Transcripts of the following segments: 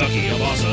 Ducky of Awesome.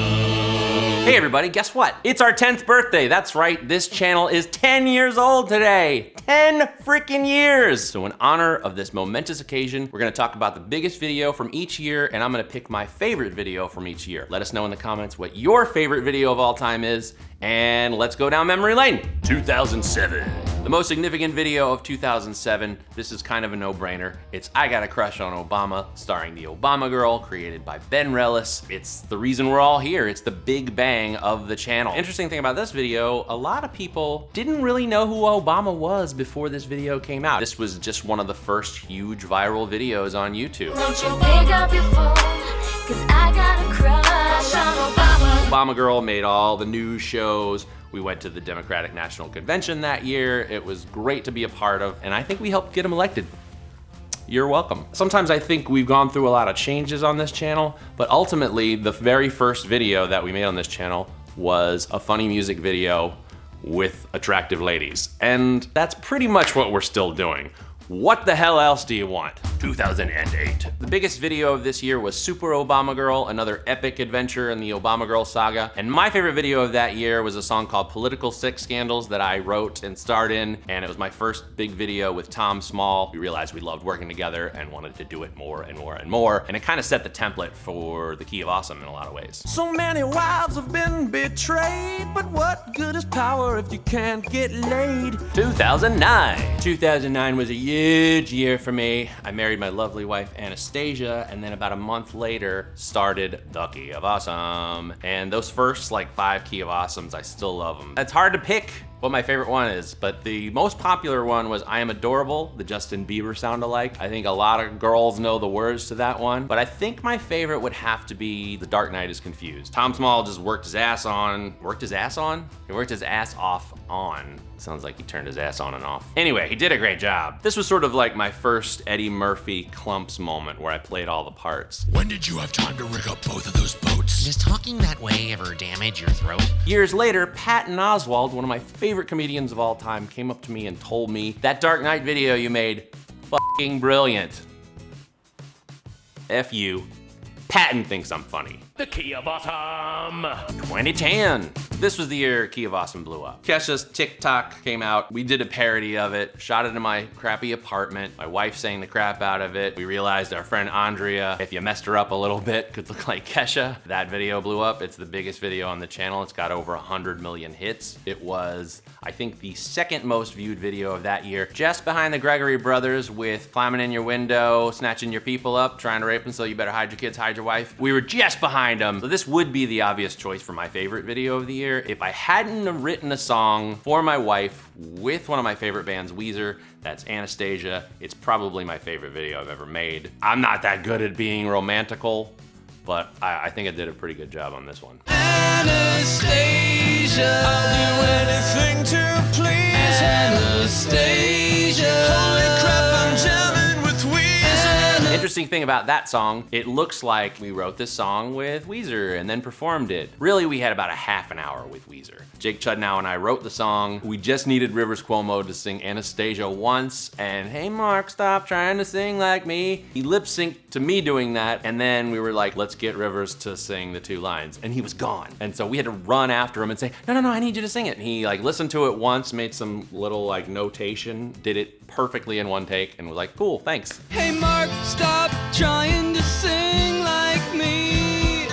Hey everybody, guess what? It's our 10th birthday. That's right, this channel is 10 years old today. 10 freaking years. So in honor of this momentous occasion, we're gonna talk about the biggest video from each year, and I'm gonna pick my favorite video from each year. Let us know in the comments what your favorite video of all time is, and let's go down memory lane. 2007. The most significant video of 2007, this is kind of a no-brainer. It's I Got a Crush on Obama, starring the Obama Girl, created by Ben Rellis. It's the reason we're all here. It's the big bang of the channel. Interesting thing about this video, a lot of people didn't really know who Obama was before this video came out. This was just one of the first huge viral videos on YouTube. Won't you pick up your phone, 'cause I got a crush on Obama. Obama Girl made all the news shows. We went to the Democratic National Convention that year. It was great to be a part of, and I think we helped get him elected. You're welcome. Sometimes I think we've gone through a lot of changes on this channel, but ultimately the very first video that we made on this channel was a funny music video with attractive ladies. And that's pretty much what we're still doing. What the hell else do you want? 2008. The biggest video of this year was Super Obama Girl, another epic adventure in the Obama Girl saga. And my favorite video of that year was a song called Political Sex Scandals that I wrote and starred in. And it was my first big video with Tom Small. We realized we loved working together and wanted to do it more and more and more. And it kind of set the template for the Key of Awesome in a lot of ways. So many wives have been betrayed, but what good is power if you can't get laid? 2009. 2009 was a huge year for me. I married my lovely wife Anastasia, and then about a month later started the Key of Awesome. And those first like 5 Key of Awesomes, I still love them. It's hard to pick what my favorite one is, but the most popular one was I Am Adorable, the Justin Bieber sound-alike. I think a lot of girls know the words to that one, but I think my favorite would have to be The Dark Knight is Confused. Tom Small just worked his ass on. Worked his ass on? He worked his ass off on. Sounds like he turned his ass on and off. Anyway, he did a great job. This was sort of like my first Eddie Murphy Clumps moment where I played all the parts. When did you have time to rig up both of those boats? Does talking that way ever damage your throat? Years later, Patton Oswalt, one of my favorite comedians of all time, came up to me and told me, that Dark Knight video you made, fucking brilliant. F you. Patton thinks I'm funny. The Key of Awesome. 2010. This was the year Key of Awesome blew up. Kesha's TikTok came out. We did a parody of it, shot it in my crappy apartment. My wife sang the crap out of it. We realized our friend Andrea, if you messed her up a little bit, could look like Kesha. That video blew up. It's the biggest video on the channel. It's got over 100 million hits. It was, I think, the second most viewed video of that year, just behind the Gregory brothers with climbing in your window, snatching your people up, trying to rape them, so you better hide your kids, hide your wife. We were just behind them. So this would be the obvious choice for my favorite video of the year. If I hadn't have written a song for my wife with one of my favorite bands, Weezer, that's Anastasia, it's probably my favorite video I've ever made. I'm not that good at being romantical, but I think I did a pretty good job on this one. Anastasia, I'll do anything to please Anastasia. Holy crap, I'm jamming with Weezer. Interesting thing about that song, it looks like we wrote this song with Weezer and then performed it. Really, we had about a half an hour with Weezer. Jake Chudnow and I wrote the song. We just needed Rivers Cuomo to sing Anastasia once, and hey Mark, stop trying to sing like me. He lip synced to me doing that, and then we were like, let's get Rivers to sing the 2 lines, and he was gone. And so we had to run after him and say, no, I need you to sing it. And he like listened to it once, made some little like notation, did it perfectly in one take, and was like, cool, thanks. Hey Mark, stop trying to sing like me.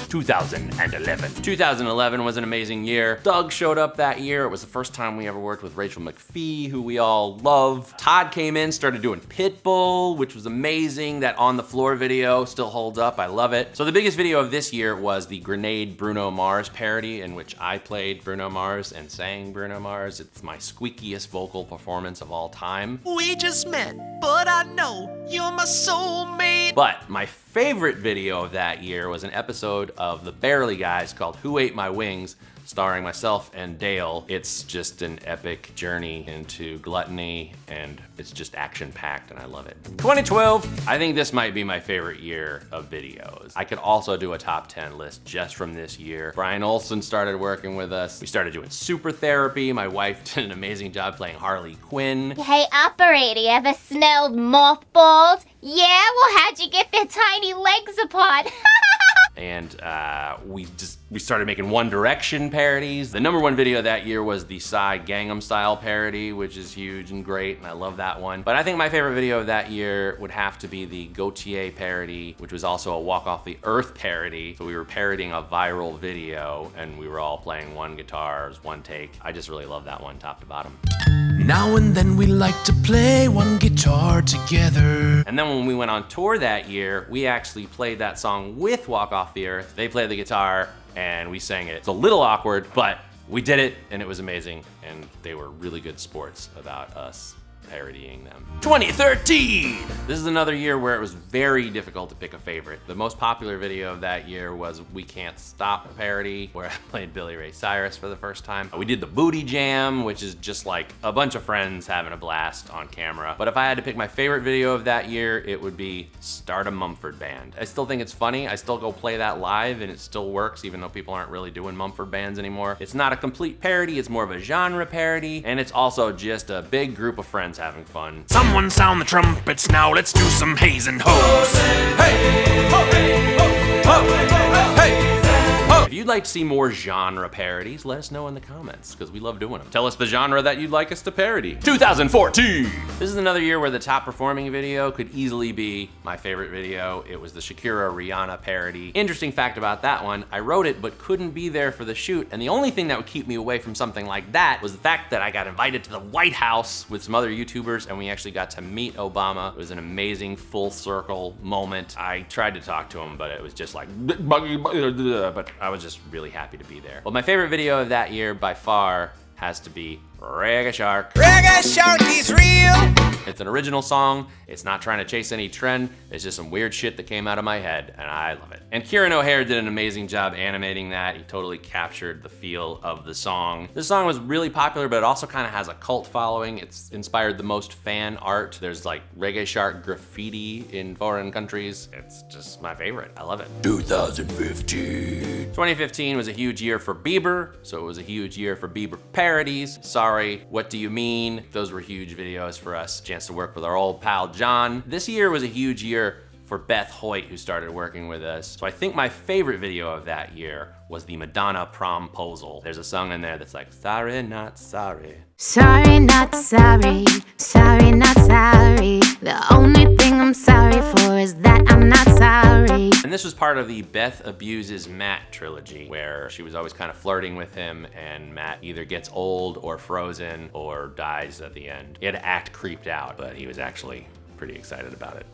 2011. 2011 was an amazing year. Doug showed up that year. It was the first time we ever worked with Rachel McPhee, who we all love. Todd came in, started doing Pitbull, which was amazing. That On the Floor video still holds up. I love it. So the biggest video of this year was the Grenade Bruno Mars parody, in which I played Bruno Mars and sang Bruno Mars. It's my squeakiest vocal performance of all time. We just met, but I know you're my soulmate. But my favorite video of that year was an episode of The Barely Guys called Who Ate My Wings, starring myself and Dale. It's just an epic journey into gluttony, and it's just action-packed, and I love it. 2012, I think this might be my favorite year of videos. I could also do a top 10 list just from this year. Brian Olsen started working with us. We started doing super therapy. My wife did an amazing job playing Harley Quinn. Hey, operator, you ever smelled mothballs? Yeah? Well, how'd you get their tiny legs apart? and we started making One Direction parodies. The #1 video that year was the Psy Gangnam Style parody, which is huge and great, and I love that one. But I think my favorite video of that year would have to be the Gautier parody, which was also a Walk Off the Earth parody. So we were parodying a viral video, and we were all playing one guitar, one take. I just really love that one, top to bottom. Now and then we like to play one guitar together. And then when we went on tour that year, we actually played that song with Walk Off the Earth. They played the guitar and we sang it. It's a little awkward, but we did it and it was amazing. And they were really good sports about us parodying them. 2013! This is another year where it was very difficult to pick a favorite. The most popular video of that year was We Can't Stop parody, where I played Billy Ray Cyrus for the first time. We did the Booty Jam, which is just like a bunch of friends having a blast on camera. But if I had to pick my favorite video of that year, it would be Start a Mumford Band. I still think it's funny. I still go play that live and it still works, even though people aren't really doing Mumford Bands anymore. It's not a complete parody, it's more of a genre parody, and it's also just a big group of friends having fun. Someone sound the trumpets now, let's do some haze and hoes. If you'd like to see more genre parodies, let us know in the comments, because we love doing them. Tell us the genre that you'd like us to parody. 2014! This is another year where the top performing video could easily be my favorite video. It was the Shakira Rihanna parody. Interesting fact about that one, I wrote it but couldn't be there for the shoot, and the only thing that would keep me away from something like that was the fact that I got invited to the White House with some other YouTubers, and we actually got to meet Obama. It was an amazing full circle moment. I tried to talk to him, but it was just like, but I was just really happy to be there. Well, my favorite video of that year by far has to be Reggae Shark. Reggae Shark is real. It's an original song. It's not trying to chase any trend. It's just some weird shit that came out of my head, and I love it. And Kieran O'Hare did an amazing job animating that. He totally captured the feel of the song. This song was really popular, but it also kind of has a cult following. It's inspired the most fan art. There's like Reggae Shark graffiti in foreign countries. It's just my favorite. I love it. 2015. 2015 was a huge year for Bieber, so it was a huge year for Bieber parodies. Sorry, What Do You Mean? Those were huge videos for us. Chance to work with our old pal John. This year was a huge year for Beth Hoyt, who started working with us. So I think my favorite video of that year was the Madonna Promposal. There's a song in there that's like, sorry, not sorry. Sorry, not sorry. Sorry, not sorry. The only thing I'm sorry for is that I'm not sorry. And this was part of the Beth Abuses Matt trilogy, where she was always kind of flirting with him, and Matt either gets old or frozen or dies at the end. He had to act creeped out, but he was actually pretty excited about it.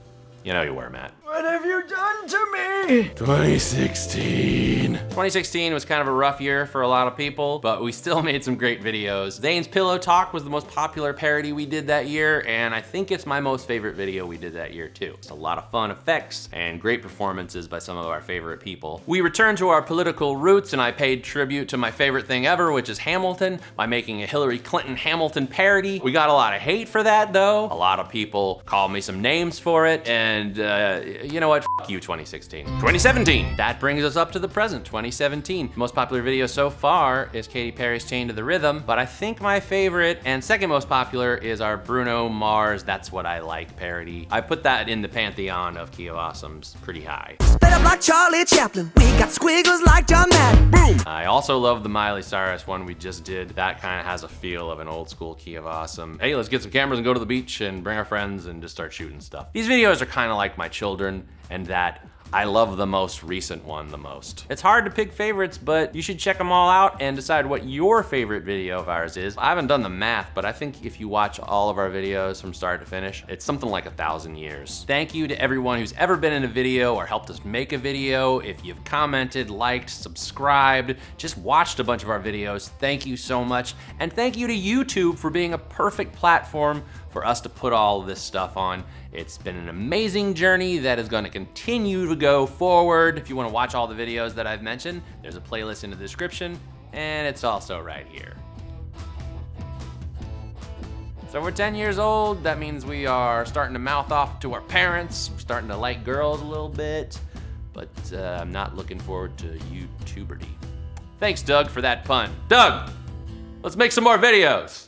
You know you were, Matt. What have you done to me? 2016. 2016 was kind of a rough year for a lot of people, but we still made some great videos. Zane's Pillow Talk was the most popular parody we did that year, and I think it's my most favorite video we did that year too. It's a lot of fun effects and great performances by some of our favorite people. We returned to our political roots, and I paid tribute to my favorite thing ever, which is Hamilton, by making a Hillary Clinton Hamilton parody. We got a lot of hate for that though. A lot of people called me some names for it, and you know what? F you, 2016. 2017. That brings us up to the present, 2017. The most popular video so far is Katy Perry's Chained to the Rhythm, but I think my favorite and second most popular is our Bruno Mars That's What I Like parody. I put that in the pantheon of Key of Awesomes pretty high. Spit up like Charlie Chaplin. We got squiggles like John Madden. Boom. I also love the Miley Cyrus one we just did. That kind of has a feel of an old school Key of Awesome. Hey, let's get some cameras and go to the beach and bring our friends and just start shooting stuff. These videos are kind of like my children, and that I love the most recent one the most. It's hard to pick favorites, but you should check them all out and decide what your favorite video of ours is. I haven't done the math, but I think if you watch all of our videos from start to finish, it's something like 1,000 years. Thank you to everyone who's ever been in a video or helped us make a video. If you've commented, liked, subscribed, just watched a bunch of our videos, thank you so much. And thank you to YouTube for being a perfect platform for us to put all of this stuff on. It's been an amazing journey that is gonna continue to go forward. If you wanna watch all the videos that I've mentioned, there's a playlist in the description, and it's also right here. So we're 10 years old. That means we are starting to mouth off to our parents. We're starting to like girls a little bit, but I'm not looking forward to YouTuberty. Thanks, Doug, for that pun. Doug, let's make some more videos.